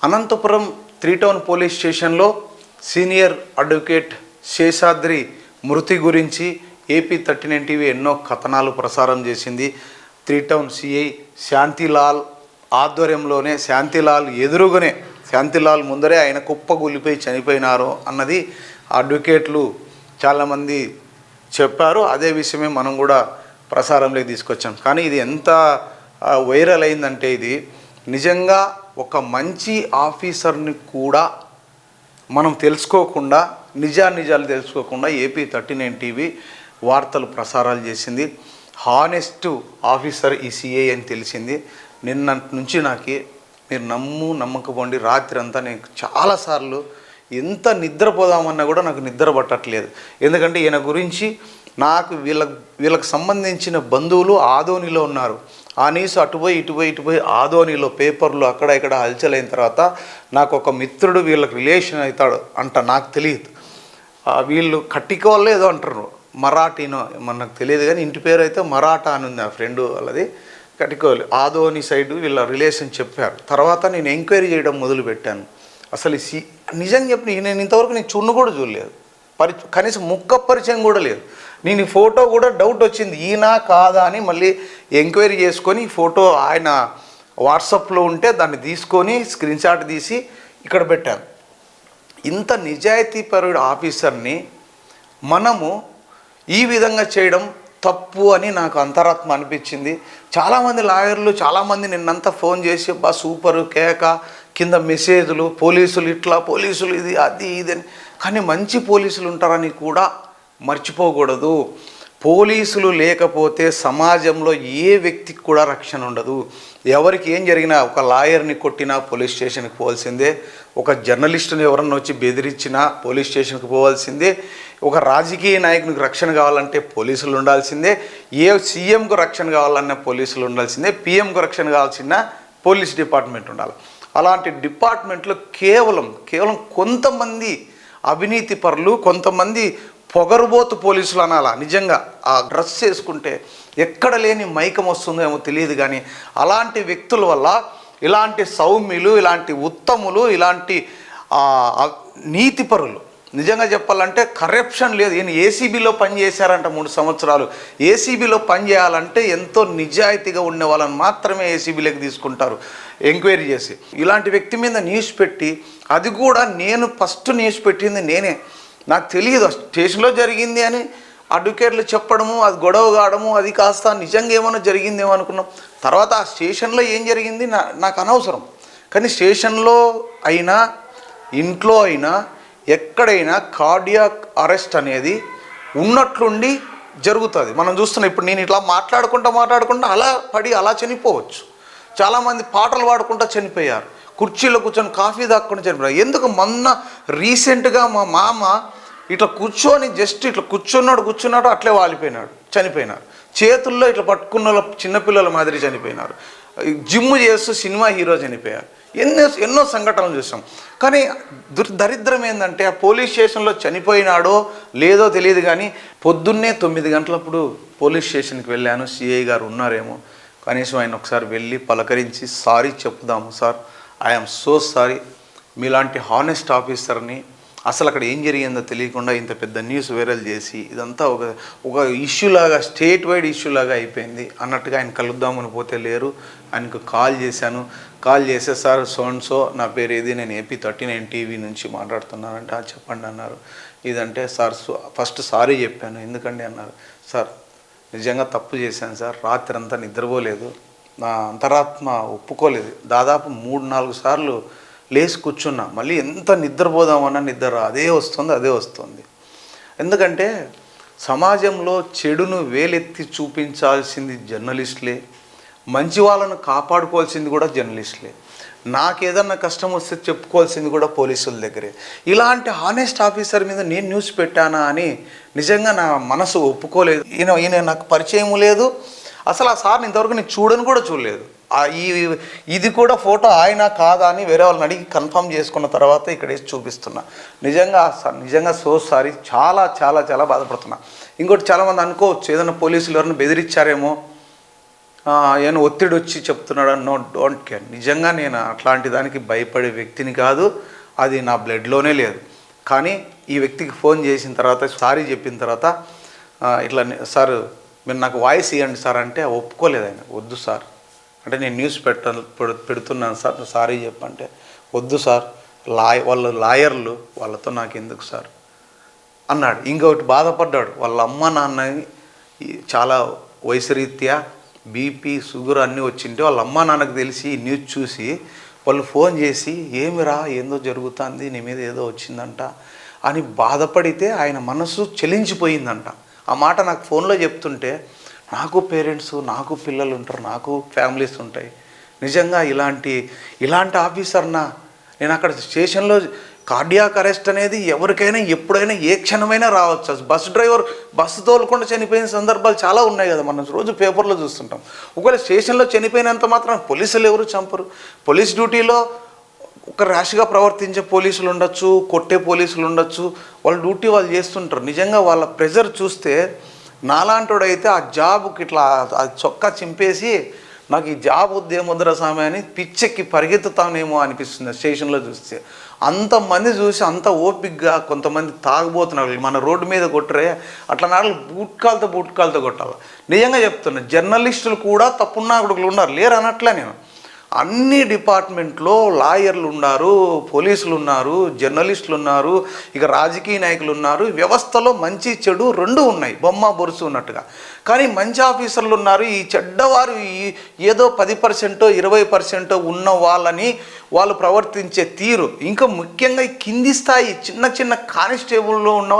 Anantapuram 3 town police స్టేషన్లో senior advocate Seshadri మృతి గురించి ఏపీ 39 టీవీ ఎన్నో కథనాలు ప్రసారం చేసింది. 3 టౌన్ సిఐ శాంతిలాల్ ఆధ్వర్యంలోనే, శాంతిలాల్ ఎదురుగానే, శాంతిలాల్ ముందరే ఆయన కుప్పగూలిపోయి చనిపోయినారు అన్నది అడ్వకేట్లు చాలామంది చెప్పారు. అదే విషయమే మనం కూడా ప్రసారంలోకి తీసుకొచ్చాం. కానీ ఇది ఎంత వైరల్ అయిందంటే, ఇది నిజంగా ఒక మంచి ఆఫీసర్ని కూడా మనం తెలుసుకోకుండా, నిజాలు తెలుసుకోకుండా ఏపీ 39 టీవీ వార్తలు ప్రసారాలు చేసింది. హానెస్ట్ ఆఫీసర్ ఈ సిఐ అని తెలిసింది. నిన్నటి నుంచి నాకు మీరు నమ్మకపోండి, రాత్రి అంతా నేను చాలాసార్లు ఎంత నిద్రపోదామన్నా కూడా నాకు నిద్ర పట్టట్లేదు. ఎందుకంటే ఈయన గురించి నాకు వీళ్ళకి సంబంధించిన బంధువులు ఆదోనిలో ఉన్నారు. ఆ న్యూస్ ఇటుపోయి ఆదోనిలో పేపర్లు అక్కడ ఇక్కడ హల్చలైన తర్వాత నాకు ఒక మిత్రుడు వీళ్ళకి రిలేషన్ అవుతాడు అంట, నాకు తెలియదు. వీళ్ళు కట్టికోవాలో ఏదో అంటారు, మరాఠీనో మనకు తెలియదు, కానీ ఇంటి పేరు అయితే మరాఠా అని ఉంది. ఆ ఫ్రెండ్ వాళ్ళది కట్టికోవాలి, ఆదోని సైడ్ వీళ్ళ రిలేషన్ చెప్పారు. తర్వాత నేను ఎంక్వైరీ చేయడం మొదలుపెట్టాను. అసలు నిజంగా చెప్పి నేను ఇంతవరకు నేను కూడా చూడలేదు, కనీసం ముక్క పరిచయం కూడా లేదు. నేను ఈ ఫోటో కూడా డౌట్ వచ్చింది, ఈయన కాదా అని మళ్ళీ ఎంక్వైరీ చేసుకొని ఫోటో ఆయన వాట్సాప్లో ఉంటే దాన్ని తీసుకొని స్క్రీన్ షాట్ తీసి ఇక్కడ పెట్టాను. ఇంత నిజాయితీపరుడు ఆఫీసర్ని మనము ఈ విధంగా చేయడం తప్పు అని నాకు అంతరాత్మ అనిపించింది. చాలామంది లాయర్లు చాలామంది నిన్నంతా ఫోన్ చేసి బా సూపరు కేక, కింద మెసేజ్లు, పోలీసులు ఇట్లా, పోలీసులు ఇది అది ఇది అని. కానీ మంచి పోలీసులు ఉంటారని కూడా మర్చిపోకూడదు. పోలీసులు లేకపోతే సమాజంలో ఏ వ్యక్తికి కూడా రక్షణ ఉండదు. ఎవరికి ఏం జరిగినా, ఒక లాయర్ని కొట్టినా పోలీస్ స్టేషన్కి పోవాల్సిందే, ఒక జర్నలిస్టుని ఎవరన్నా వచ్చి బెదిరించినా పోలీస్ స్టేషన్కి పోవాల్సిందే, ఒక రాజకీయ నాయకునికి రక్షణ కావాలంటే పోలీసులు ఉండాల్సిందే, ఏ సీఎంకు రక్షణ కావాలన్నా పోలీసులు ఉండాల్సిందే, పిఎంకు రక్షణ కావాల్సిన పోలీస్ డిపార్ట్మెంట్ ఉండాలి. అలాంటి డిపార్ట్మెంట్లో కేవలం కొంతమంది అవినీతి పరులు, కొంతమంది పొగరుబోతు పోలీసులు అనాలా. నిజంగా ఆ డ్రెస్ చేసుకుంటే ఎక్కడ లేని మైకం వస్తుందో ఏమో తెలియదు, కానీ అలాంటి వ్యక్తుల వల్ల ఇలాంటి సౌమ్యులు, ఇలాంటి ఉత్తములు, ఇలాంటి నీతిపరులు, నిజంగా చెప్పాలంటే కరప్షన్ లేదు. ఈయన ఏసీబీలో పనిచేశారంట 3 సంవత్సరాలు. ఏసీబీలో పనిచేయాలంటే ఎంతో నిజాయితీగా ఉండే వాళ్ళని మాత్రమే ఏసీబీలోకి తీసుకుంటారు ఎంక్వైరీ చేసి. ఇలాంటి వ్యక్తి మీద న్యూస్ పెట్టి, అది కూడా నేను ఫస్ట్ న్యూస్ పెట్టింది నేనే, నాకు తెలియదు స్టేషన్లో జరిగింది అని అడ్వకేట్లు చెప్పడము, అది గొడవ కావడము, అది కాస్త నిజంగా ఏమైనా జరిగిందేమో అనుకున్నాం. తర్వాత ఆ స్టేషన్లో ఏం జరిగింది నాకు అనవసరం. కానీ స్టేషన్లో అయినా, ఇంట్లో అయినా, ఎక్కడైనా కార్డియాక్ అరెస్ట్ అనేది ఉన్నట్లుండి జరుగుతుంది. మనం చూస్తున్నాం. ఇప్పుడు నేను ఇట్లా మాట్లాడుకుంటా అలా పడి అలా చనిపోవచ్చు. చాలామంది పాటలు పాడుకుంటూ చనిపోయారు, కుర్చీలో కూర్చొని కాఫీ తాక్కుండా చనిపోయారు. ఎందుకు మొన్న రీసెంట్గా మా మామ ఇట్లా కూర్చొని జస్ట్ ఇట్లా కూర్చున్నాడు, అట్లే వాలిపోయినాడు, చనిపోయినారు. చేతుల్లో ఇట్లా పట్టుకున్న చిన్నపిల్లల మాదిరి చనిపోయినారు. జిమ్ చేస్తూ సినిమా హీరో చనిపోయారు. ఎన్నో సంఘటనలు చూసాం. కానీ దరిద్రం ఏంటంటే, ఆ పోలీస్ స్టేషన్లో చనిపోయినాడో లేదో తెలియదు, కానీ పొద్దున్నే 9 గంటలప్పుడు పోలీస్ స్టేషన్కి వెళ్ళాను. సిఐ గారు ఉన్నారేమో, కనీసం ఆయన ఒకసారి వెళ్ళి పలకరించి సారీ చెప్పుదాము, సార్ ఐఎమ్ సో సారీ, మీలాంటి హానెస్ట్ ఆఫీసర్ని అసలు అక్కడ ఏం జరిగిందో తెలియకుండా ఇంత పెద్ద న్యూస్ వైరల్ చేసి ఇదంతా ఒక ఇష్యూలాగా, స్టేట్ వైడ్ ఇష్యూలాగా అయిపోయింది అన్నట్టుగా ఆయన కలుద్దామని పోతే లేరు. ఆయనకు కాల్ చేసే సార్ సో నా పేరు ఏది, నేను ఏపీ 39 టీవీ నుంచి మాట్లాడుతున్నానంటే చెప్పండి అన్నారు. ఇదంటే సార్ ఫస్ట్ సారీ చెప్పాను. ఎందుకండి అన్నారు. సార్ నిజంగా తప్పు చేశాను సార్, రాత్రి అంతా నిద్రపోలేదు, నా అంతరాత్మ ఒప్పుకోలేదు, దాదాపు 3-4 సార్లు లేచి కూర్చున్నా, మళ్ళీ ఎంత నిద్రపోదామన్నా నిద్ర అదే వస్తుంది. ఎందుకంటే సమాజంలో చెడును వేలెత్తి చూపించాల్సింది జర్నలిస్టులే, మంచి వాళ్ళను కాపాడుకోవాల్సింది కూడా జర్నలిస్టులే, నాకేదన్నా కష్టం వస్తే చెప్పుకోవాల్సింది కూడా పోలీసుల దగ్గరే. ఇలాంటి హానెస్ట్ ఆఫీసర్ మీద నేను న్యూస్ పెట్టానా అని నిజంగా నా మనసు ఒప్పుకోలేదు. ఈయన నాకు పరిచయం లేదు, అసలు ఆ సార్ని ఇంతవరకు నేను చూడలేదు. ఇది కూడా ఫోటో ఆయన కాదా అని వేరే వాళ్ళని అడిగి కన్ఫర్మ్ చేసుకున్న తర్వాత ఇక్కడ వేసి చూపిస్తున్నా. నిజంగా సో సారీ, చాలా చాలా చాలా బాధపడుతున్నా. ఇంకోటి చాలామంది అనుకోవచ్చు, ఏదైనా పోలీసులు ఎవరిని బెదిరించారేమో, ఏమైనా ఒత్తిడి వచ్చి చెప్తున్నాడు, నో డోంట్ కేర్. నిజంగా నేను అట్లాంటి దానికి భయపడే వ్యక్తిని కాదు, అది నా బ్లడ్లోనే లేదు. కానీ ఈ వ్యక్తికి ఫోన్ చేసిన తర్వాత సారీ చెప్పిన తర్వాత ఇట్లా సార్ మీరు నాకు వాయిస్ ఇవ్వండి సార్ అంటే ఒప్పుకోలేదు ఆయన. వద్దు సార్ అంటే నేను న్యూస్ పెడుతున్నాను సార్, సారీ చెప్పంటే వద్దు సార్, వాళ్ళు లాయర్లు, వాళ్ళతో నాకు ఎందుకు సార్ అన్నాడు. ఇంకొకటి బాధపడ్డాడు, వాళ్ళ అమ్మ నాన్న చాలా వయసు రీత్యా బీపీ షుగర్ అన్నీ వచ్చింటే వాళ్ళ అమ్మ నాన్నకు తెలిసి ఈ న్యూస్ చూసి వాళ్ళు ఫోన్ చేసి ఏమిరా ఏందో జరుగుతుంది, నీ మీద ఏదో వచ్చిందంట అని బాధపడితే ఆయన మనసు చెలించిపోయిందంట. ఆ మాట నాకు ఫోన్లో చెప్తుంటే నాకు పేరెంట్స్, నాకు పిల్లలు ఉంటారు, నాకు ఫ్యామిలీస్ ఉంటాయి. నిజంగా ఇలాంటి ఆఫీసర్నా నేను అక్కడ స్టేషన్లో కార్డియాక్ అరెస్ట్ అనేది ఎవరికైనా ఎప్పుడైనా ఏ క్షణమైనా రావచ్చు. బస్సు డ్రైవర్ బస్సు తోలకుండా చనిపోయిన సందర్భాలు చాలా ఉన్నాయి కదా, మనం రోజు పేపర్లో చూస్తుంటాం. ఒకవేళ స్టేషన్లో చనిపోయినంత మాత్రం పోలీసులు ఎవరు చంపరు. పోలీస్ డ్యూటీలో ఒక ర్యాష్గా ప్రవర్తించే పోలీసులు ఉండొచ్చు, కొట్టే పోలీసులు ఉండొచ్చు, వాళ్ళ డ్యూటీ వాళ్ళు చేస్తుంటారు. నిజంగా వాళ్ళ ప్రెజర్ చూస్తే నాలాంటోడైతే ఆ జాబ్కి ఇట్లా ఆ చొక్కా చింపేసి నాకు ఈ జాబ్ ఉద్యముద్ర స్వామి అని పిచ్చెక్కి పరిగెత్తుతానేమో అనిపిస్తుంది స్టేషన్లో చూస్తే. అంతమంది చూసి అంత ఓపిక్గా కొంతమంది తాగబోతున్నారు, మన రోడ్డు మీద కొట్టరే అట్లా నాళ్ళు బూట్కాలతో కొట్టాలి. నిజంగా చెప్తున్నా, జర్నలిస్టులు కూడా తప్పున్నా కొడుకులు ఉన్నారు, లేరు అనట్లే నేను. అన్ని డిపార్ట్మెంట్లో లాయర్లు ఉన్నారు, పోలీసులు ఉన్నారు, జర్నలిస్టులు ఉన్నారు, ఇక రాజకీయ నాయకులు ఉన్నారు. వ్యవస్థలో మంచి చెడు రెండు ఉన్నాయి, బొమ్మ బొరుసు ఉన్నట్టుగా. కానీ మంచి ఆఫీసర్లు ఉన్నారు. ఈ చెడ్డవారు ఏదో 10% 20% ఉన్న వాళ్ళని వాళ్ళు ప్రవర్తించే తీరు, ఇంకా ముఖ్యంగా కింది స్థాయి చిన్న కానిస్టేబుల్లో ఉన్న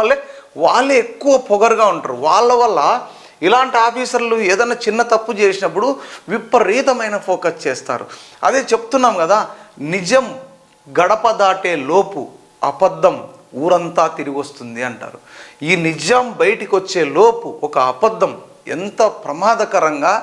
వాళ్ళే ఎక్కువ పొగరుగా ఉంటారు. వాళ్ళ వల్ల ఇలాంటి ఆఫీసర్లు ఏదైనా చిన్న తప్పు చేసినప్పుడు విపరీతమైన ఫోకస్ చేస్తారు. అదే చెప్తున్నాం కదా, నిజం గడప దాటే లోపు అబద్ధం ఊరంతా తిరిగి వస్తుంది అంటారు. ఈ నిజం బయటికి వచ్చే లోపు ఒక అబద్ధం ఎంత ప్రమాదకరంగా,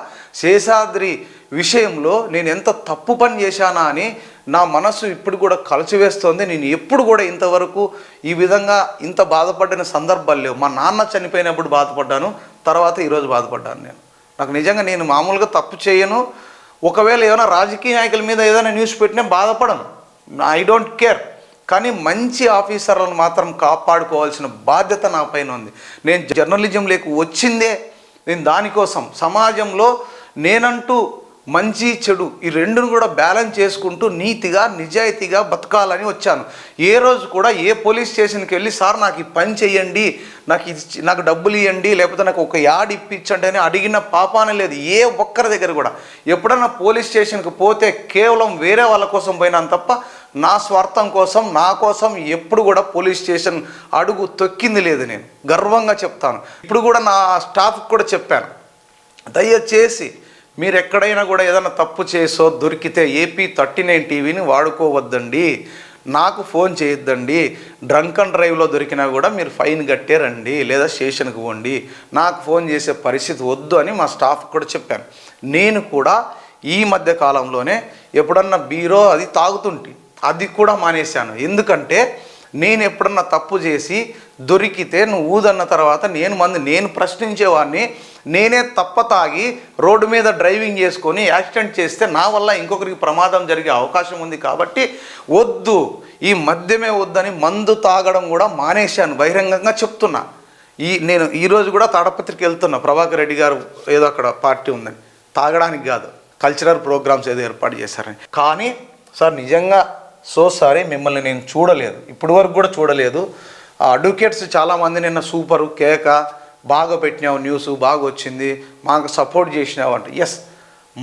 శేషాద్రి విషయంలో నేను ఎంత తప్పు పని చేశానా అని నా మనసు ఇప్పుడు కూడా కలిచివేస్తోంది. నేను ఎప్పుడు కూడా ఇంతవరకు ఈ విధంగా ఇంత బాధపడిన సందర్భాలు లేవు. మా నాన్న చనిపోయినప్పుడు బాధపడ్డాను, తర్వాత ఈరోజు బాధపడ్డాను. నాకు నిజంగా నేను మామూలుగా తప్పు చేయను. ఒకవేళ ఏమైనా రాజకీయ నాయకుల మీద ఏదైనా న్యూస్ పెట్టినా బాధపడను, ఐ డోంట్ కేర్. కానీ మంచి ఆఫీసర్లను మాత్రం కాపాడుకోవాల్సిన బాధ్యత నా పైన ఉంది. నేను జర్నలిజంలోకి వచ్చిందే నేను దానికోసం. సమాజంలో నేనంటూ మంచి చెడు ఈ రెండును కూడా బ్యాలెన్స్ చేసుకుంటూ నీతిగా నిజాయితీగా బతకాలని వచ్చాను. ఏ రోజు కూడా ఏ పోలీస్ స్టేషన్కి వెళ్ళి సార్ నాకు ఈ పని చెయ్యండి, నాకు డబ్బులు ఇవ్వండి, లేకపోతే నాకు ఒక యాడ్ ఇప్పించండి అని అడిగిన పాపానే లేదు ఏ ఒక్కరి దగ్గర కూడా. ఎప్పుడన్నా పోలీస్ స్టేషన్కి పోతే కేవలం వేరే వాళ్ళ కోసం పోయినాను తప్ప నా స్వార్థం కోసం, నా కోసం ఎప్పుడు కూడా పోలీస్ స్టేషన్ అడుగు తొక్కింది లేదు. నేను గర్వంగా చెప్తాను. ఇప్పుడు కూడా నా స్టాఫ్కి కూడా చెప్పాను, దయచేసి మీరు ఎక్కడైనా కూడా ఏదైనా తప్పు చేసో దొరికితే AP39 టీవీని వాడుకోవద్దండి, నాకు ఫోన్ చేయొద్దండి. డ్రంక్ అండ్ డ్రైవ్లో దొరికినా కూడా మీరు ఫైన్ కట్టే రండి, లేదా స్టేషన్కి పోండి, నాకు ఫోన్ చేసే పరిస్థితి వద్దు అని మా స్టాఫ్ కూడా చెప్పాను. నేను కూడా ఈ మధ్య కాలంలోనే ఎప్పుడన్నా బీరో అది తాగుతుంటే అది కూడా మానేశాను. ఎందుకంటే నేను ఎప్పుడన్నా తప్పు చేసి దొరికితే నువ్వు ఊదన్న తర్వాత నేను ప్రశ్నించేవాడిని. నేనే తప్ప తాగి రోడ్డు మీద డ్రైవింగ్ చేసుకొని యాక్సిడెంట్ చేస్తే నా వల్ల ఇంకొకరికి ప్రమాదం జరిగే అవకాశం ఉంది. కాబట్టి వద్దు, ఈ మద్యమే వద్దని మందు తాగడం కూడా మానేశాను, బహిరంగంగా చెప్తున్నా. నేను ఈరోజు కూడా తాడపత్రికి వెళ్తున్నా, ప్రభాకర్ రెడ్డి గారు ఏదో అక్కడ పార్టీ ఉందని, తాగడానికి కాదు, కల్చరల్ ప్రోగ్రామ్స్ ఏదో ఏర్పాటు చేశారని. కానీ సార్ నిజంగా సారీ, మిమ్మల్ని నేను చూడలేదు, ఇప్పటి వరకు కూడా చూడలేదు. అడ్వకేట్స్ చాలామంది నిన్న సూపరు కేక, బాగా పెట్టినావు, న్యూస్ బాగా వచ్చింది, మాకు సపోర్ట్ చేసినావు అంటే. ఎస్,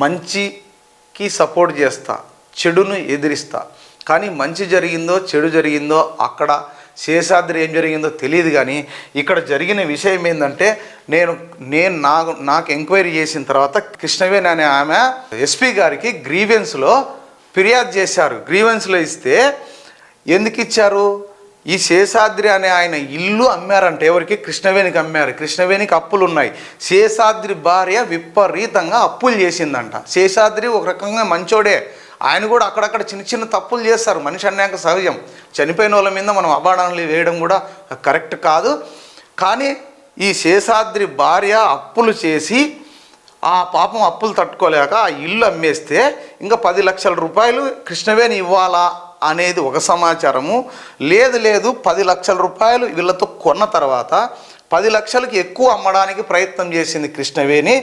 మంచికి సపోర్ట్ చేస్తా, చెడును ఎదిరిస్తా. కానీ మంచి జరిగిందో చెడు జరిగిందో అక్కడ శేషాద్రి ఏం జరిగిందో తెలియదు. కానీ ఇక్కడ జరిగిన విషయం ఏంటంటే నాకు ఎంక్వైరీ చేసిన తర్వాత కృష్ణవేణి అనే ఆమె SP గారికి గ్రీవెన్స్లో ఫిర్యాదు చేశారు. గ్రీవెన్స్లో ఇస్తే ఎందుకు ఇచ్చారు, ఈ శేషాద్రి అనే ఆయన ఇల్లు అమ్మారంటే ఎవరికి, కృష్ణవేణికి అమ్మారు. కృష్ణవేణికి అప్పులు ఉన్నాయి. శేషాద్రి భార్య విపరీతంగా అప్పులు చేసిందంట. శేషాద్రి ఒక రకంగా మంచోడే, ఆయన కూడా అక్కడక్కడ చిన్న తప్పులు చేస్తారు, మనిషి అన్నాక సహజం. చనిపోయిన వాళ్ళ మీద మనం అబాడాలు వేయడం కూడా కరెక్ట్ కాదు. కానీ ఈ శేషాద్రి భార్య అప్పులు చేసి ఆ పాపం అప్పులు తట్టుకోలేక ఆ ఇల్లు అమ్మేస్తే ఇంకా 10 లక్షల రూపాయలు కృష్ణవేణి ఇవ్వాలా అనేది ఒక సమాచారము. లేదు 10 లక్షల రూపాయలు వీళ్ళతో కొన్న తర్వాత 10 లక్షలకి ఎక్కువ అమ్మడానికి ప్రయత్నం చేసింది కృష్ణవేణి.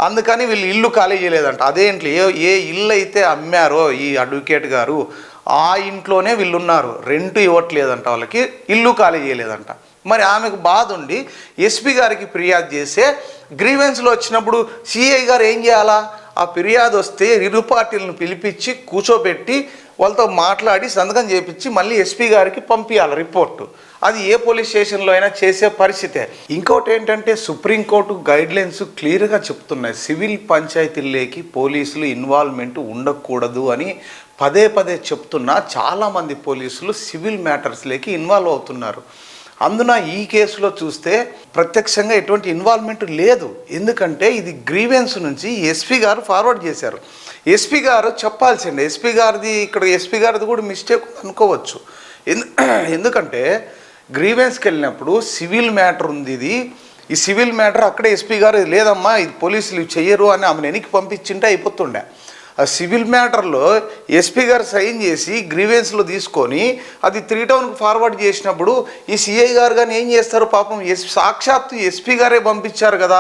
అందుకని వీళ్ళు ఇల్లు ఖాళీ చేయలేదంట. అదేంటి ఏ ఇల్లు అయితే అమ్మారో ఈ అడ్వకేట్ గారు ఆ ఇంట్లోనే వీళ్ళు ఉన్నారు, రెంట్ ఇవ్వట్లేదంట, వాళ్ళకి ఇల్లు ఖాళీ చేయలేదంట. మరి ఆమెకు బాధ ఉండి ఎస్పీ గారికి ఫిర్యాదు చేస్తే గ్రీవెన్స్లో వచ్చినప్పుడు సిఐ గారు ఏం చేయాలా, ఆ ఫిర్యాదు వస్తే ఇరు పార్టీలను పిలిపించి కూర్చోబెట్టి వాళ్ళతో మాట్లాడి సంతకం చేపించి మళ్ళీ ఎస్పీ గారికి పంపించాలి రిపోర్టు. అది ఏ పోలీస్ స్టేషన్లో అయినా చేసే పరిస్థితే. ఇంకోటి ఏంటంటే సుప్రీంకోర్టు గైడ్లైన్స్ క్లియర్గా చెప్తున్నాయి, సివిల్ పంచాయతీల్లోకి పోలీసులు ఇన్వాల్వ్మెంట్ ఉండకూడదు అని పదే చెప్తున్నా చాలామంది పోలీసులు సివిల్ మ్యాటర్స్లోకి ఇన్వాల్వ్ అవుతున్నారు. అందున ఈ కేసులో చూస్తే ప్రత్యక్షంగా ఎటువంటి ఇన్వాల్వ్మెంట్ లేదు. ఎందుకంటే ఇది గ్రీవెన్స్ నుంచి ఎస్పీ గారు ఫార్వర్డ్ చేశారు. ఎస్పీ గారు చెప్పాల్సిందే. ఎస్పీ గారిది కూడా మిస్టేక్ అనుకోవచ్చు. ఎందుకంటే గ్రీవెన్స్కి వెళ్ళినప్పుడు సివిల్ మ్యాటర్ ఉంది, ఈ సివిల్ మ్యాటర్ అక్కడే ఎస్పీ గారు లేదమ్మా ఇది పోలీసులు చెయ్యరు అని ఆమెను వెనక్కి పంపించింటే అయిపోతుండే. ఆ సివిల్ మ్యాటర్లో ఎస్పీ గారు సైన్ చేసి గ్రీవెన్స్లో తీసుకొని అది 3 టౌన్కి ఫార్వర్డ్ చేసినప్పుడు ఈ సిఐ గారు కానీ ఏం చేస్తారు పాపం, సాక్షాత్తు ఎస్పీ గారే పంపించారు కదా,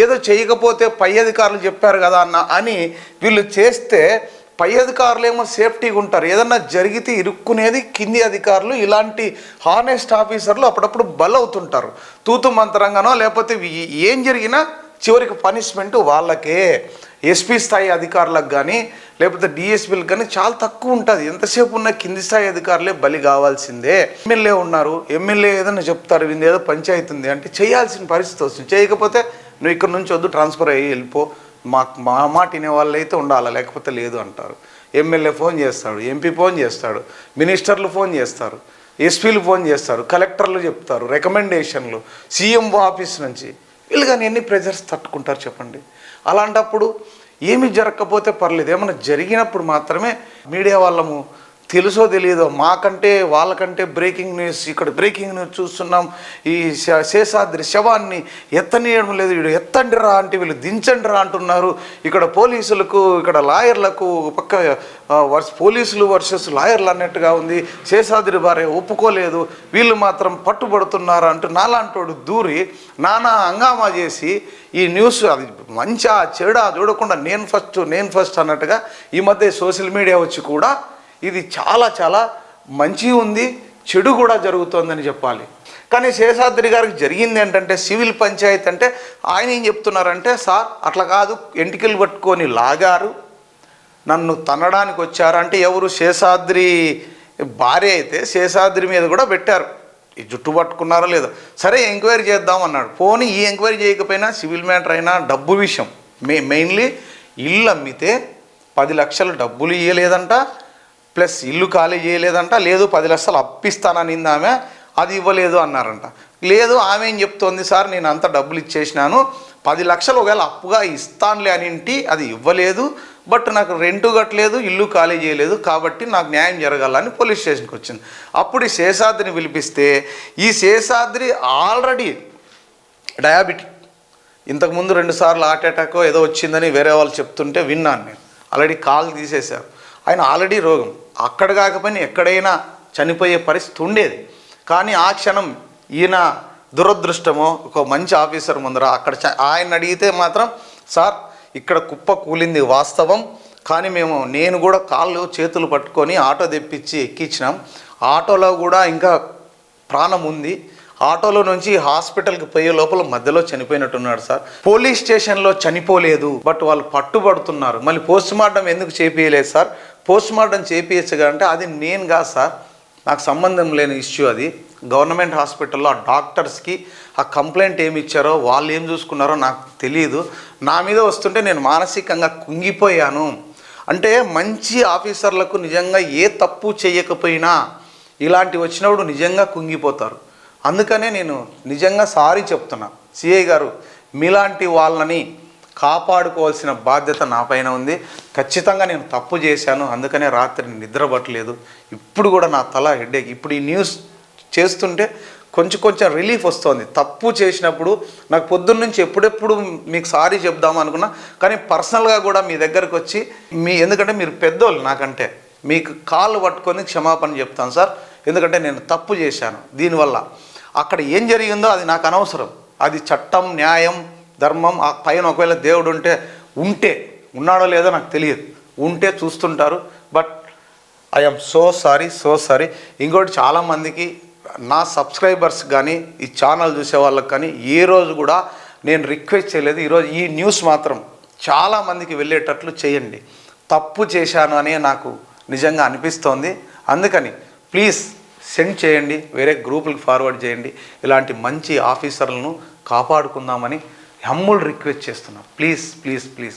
ఏదో చేయకపోతే పై అధికారులు చెప్పారు కదా అని వీళ్ళు చేస్తే పై అధికారులు ఏమో సేఫ్టీగా ఉంటారు, ఏదన్నా జరిగితే ఇరుక్కునేది కింది అధికారులు. ఇలాంటి హానెస్ట్ ఆఫీసర్లు అప్పుడప్పుడు బలవుతుంటారు. తూతు మంత్రంగానో లేకపోతే ఏం జరిగినా చివరికి పనిష్మెంట్ వాళ్ళకే. ఎస్పీ స్థాయి అధికారులకు కానీ లేకపోతే డిఎస్పీలకు కానీ చాలా తక్కువ ఉంటుంది. ఎంతసేపు ఉన్న కింది స్థాయి అధికారులే బలి కావాల్సిందే. ఎమ్మెల్యే ఉన్నారు, ఎమ్మెల్యే ఏదైనా చెప్తారు, వీళ్ళు ఏదో పంచాయతీ ఉంది అంటే చేయాల్సిన పరిస్థితి వస్తుంది. చేయకపోతే నువ్వు ఇక్కడ నుంచి వద్దు, ట్రాన్స్ఫర్ అయ్యి వెళ్ళిపో, మా మాట వినే వాళ్ళు అయితే ఉండాలి, లేకపోతే లేదు అంటారు. ఎమ్మెల్యే ఫోన్ చేస్తాడు, ఎంపీ ఫోన్ చేస్తాడు, మినిస్టర్లు ఫోన్ చేస్తారు, ఎస్పీలు ఫోన్ చేస్తారు, కలెక్టర్లు చెప్తారు, రికమెండేషన్లు సీఎం ఆఫీస్ నుంచి. వీళ్ళు కానీ ఎన్ని ప్రెజర్స్ తట్టుకుంటారు చెప్పండి. అలాంటప్పుడు ఏమి జరగకపోతే పర్లేదు, ఏమైనా జరిగినప్పుడు మాత్రమే మీడియా వాళ్ళము తెలుసో తెలియదో మాకంటే వాళ్ళకంటే బ్రేకింగ్ న్యూస్, ఇక్కడ బ్రేకింగ్ న్యూస్ చూస్తున్నాం, ఈ శేషాద్రి శవాన్ని ఎత్తనీయడం లేదు, వీడు ఎత్తండి రా అంటే వీళ్ళు దించండి రా అంటున్నారు. ఇక్కడ పోలీసులకు ఇక్కడ లాయర్లకు పక్క పోలీసులు వర్సెస్ లాయర్లు అన్నట్టుగా ఉంది. శేషాద్రి భార్య ఒప్పుకోలేదు, వీళ్ళు మాత్రం పట్టుబడుతున్నారు అంటూ నాలాంటోడు దూరి నానా హంగామా చేసి ఈ న్యూస్ అది మంచిగా చెడా చూడకుండా నేను ఫస్ట్ అన్నట్టుగా ఈ మధ్య సోషల్ మీడియా వచ్చి కూడా ఇది చాలా మంచి ఉంది, చెడు కూడా జరుగుతోందని చెప్పాలి. కానీ శేషాద్రి గారికి జరిగింది ఏంటంటే సివిల్ పంచాయతీ అంటే ఆయన ఏం చెప్తున్నారంటే, సార్ అట్లా కాదు, ఎంటికలు పట్టుకొని లాగారు, నన్ను తన్నడానికి వచ్చారు అంటే ఎవరు, శేషాద్రి భార్య అయితే శేషాద్రి మీద కూడా పెట్టారు, ఈ జుట్టు పట్టుకున్నారో లేదో, సరే ఎంక్వైరీ చేద్దాం అన్నాడు. పోనీ ఈ ఎంక్వైరీ చేయకపోయినా సివిల్ మ్యాటర్ అయినా డబ్బు విషయం, మెయిన్లీ ఇల్లు అమ్మితే 10 లక్షలు డబ్బులు ఇవ్వలేదంట, ప్లస్ ఇల్లు ఖాళీ చేయలేదంట, లేదు 10 లక్షలు అప్పిస్తాననింది ఆమె, అది ఇవ్వలేదు అన్నారంట. లేదు ఆమె ఏం చెప్తోంది, సార్ నేను అంత డబ్బులు ఇచ్చేసినాను, 10 లక్షలు ఒకవేళ అప్పుగా ఇస్తానులే అనింటి, అది ఇవ్వలేదు, బట్ నాకు రెంటు కట్టలేదు, ఇల్లు ఖాళీ చేయలేదు, కాబట్టి నాకు న్యాయం జరగాలని పోలీస్ స్టేషన్కి వచ్చింది. అప్పుడు ఈ శేషాద్రిని పిలిపిస్తే ఈ శేషాద్రి ఆల్రెడీ డయాబెటిక్, ఇంతకుముందు 2 సార్లు హార్ట్ అటాక్ ఏదో వచ్చిందని వేరే వాళ్ళు చెప్తుంటే విన్నాను నేను. ఆల్రెడీ కాల్ తీసేశారు, ఆయన ఆల్రెడీ రోగం, అక్కడ కాకపోయినా ఎక్కడైనా చనిపోయే పరిస్థితి ఉండేది. కానీ ఆ క్షణం ఈయన దురదృష్టమో ఒక మంచి ఆఫీసర్ ముందర అక్కడ ఆయన అడిగితే మాత్రం, సార్ ఇక్కడ కుప్ప కూలింది వాస్తవం, కానీ నేను కూడా కాళ్ళు చేతులు పట్టుకొని ఆటో తెప్పించి ఎక్కించినాం, ఆటోలో కూడా ఇంకా ప్రాణం ఉంది, ఆటోలో నుంచి హాస్పిటల్కి పోయే లోపల మధ్యలో చనిపోయినట్టున్నాడు సార్. పోలీస్ స్టేషన్లో చనిపోలేదు, బట్ వాళ్ళు పట్టుబడుతున్నారు, మళ్ళీ పోస్ట్ మార్టం ఎందుకు చేపియలేదు సార్, పోస్ట్ మార్టం చేపియచ్చుగా అంటే అది నేను కాదు సార్, నాకు సంబంధం లేని ఇష్యూ, అది గవర్నమెంట్ హాస్పిటల్లో ఆ డాక్టర్స్కి ఆ కంప్లైంట్ ఏమి ఇచ్చారో వాళ్ళు ఏం చూసుకున్నారో నాకు తెలియదు, నా మీద వస్తుంటే నేను మానసికంగా కుంగిపోయాను అంటే. మంచి ఆఫీసర్లకు నిజంగా ఏ తప్పు చేయకపోయినా ఇలాంటివి వచ్చినప్పుడు నిజంగా కుంగిపోతారు. అందుకనే నేను నిజంగా సారీ చెప్తున్నా, సిఐ గారు మీలాంటి వాళ్ళని కాపాడుకోవాల్సిన బాధ్యత నా పైన ఉంది. ఖచ్చితంగా నేను తప్పు చేశాను, అందుకనే రాత్రి నిద్రపట్టలేదు, ఇప్పుడు కూడా నా తల హెడేక్. ఇప్పుడు ఈ న్యూస్ చేస్తుంటే కొంచెం రిలీఫ్ వస్తుంది. తప్పు చేసినప్పుడు నాకు పొద్దున్న నుంచి ఎప్పుడెప్పుడు మీకు సారీ చెప్దాము అనుకున్నా, కానీ పర్సనల్గా కూడా మీ దగ్గరకు వచ్చి ఎందుకంటే మీరు పెద్దోళ్ళు నాకంటే, మీకు కాళ్ళు పట్టుకొని క్షమాపణ చెప్తాను సార్, ఎందుకంటే నేను తప్పు చేశాను. దీనివల్ల అక్కడ ఏం జరిగిందో అది నాకు అనవసరం. అది చట్టం, న్యాయం, ధర్మం. ఆ పైన ఒకవేళ దేవుడు ఉన్నాడో లేదో నాకు తెలియదు, ఉంటే చూస్తుంటారు. But I'm so sorry. ఇంకోటి, చాలామందికి నా సబ్స్క్రైబర్స్ కానీ ఈ ఛానల్ చూసే వాళ్ళకి కానీ ఏ రోజు కూడా నేను రిక్వెస్ట్ చేయలేదు. ఈరోజు ఈ న్యూస్ మాత్రం చాలామందికి వెళ్ళేటట్లు చేయండి. తప్పు చేశాను అని నాకు నిజంగా అనిపిస్తోంది. అందుకని ప్లీజ్ సెండ్ చేయండి, వేరే గ్రూపులకు ఫార్వర్డ్ చేయండి. ఇలాంటి మంచి ఆఫీసర్లను కాపాడుకుందామని హంబుల్ రిక్వెస్ట్ చేస్తున్నాను. ప్లీజ్.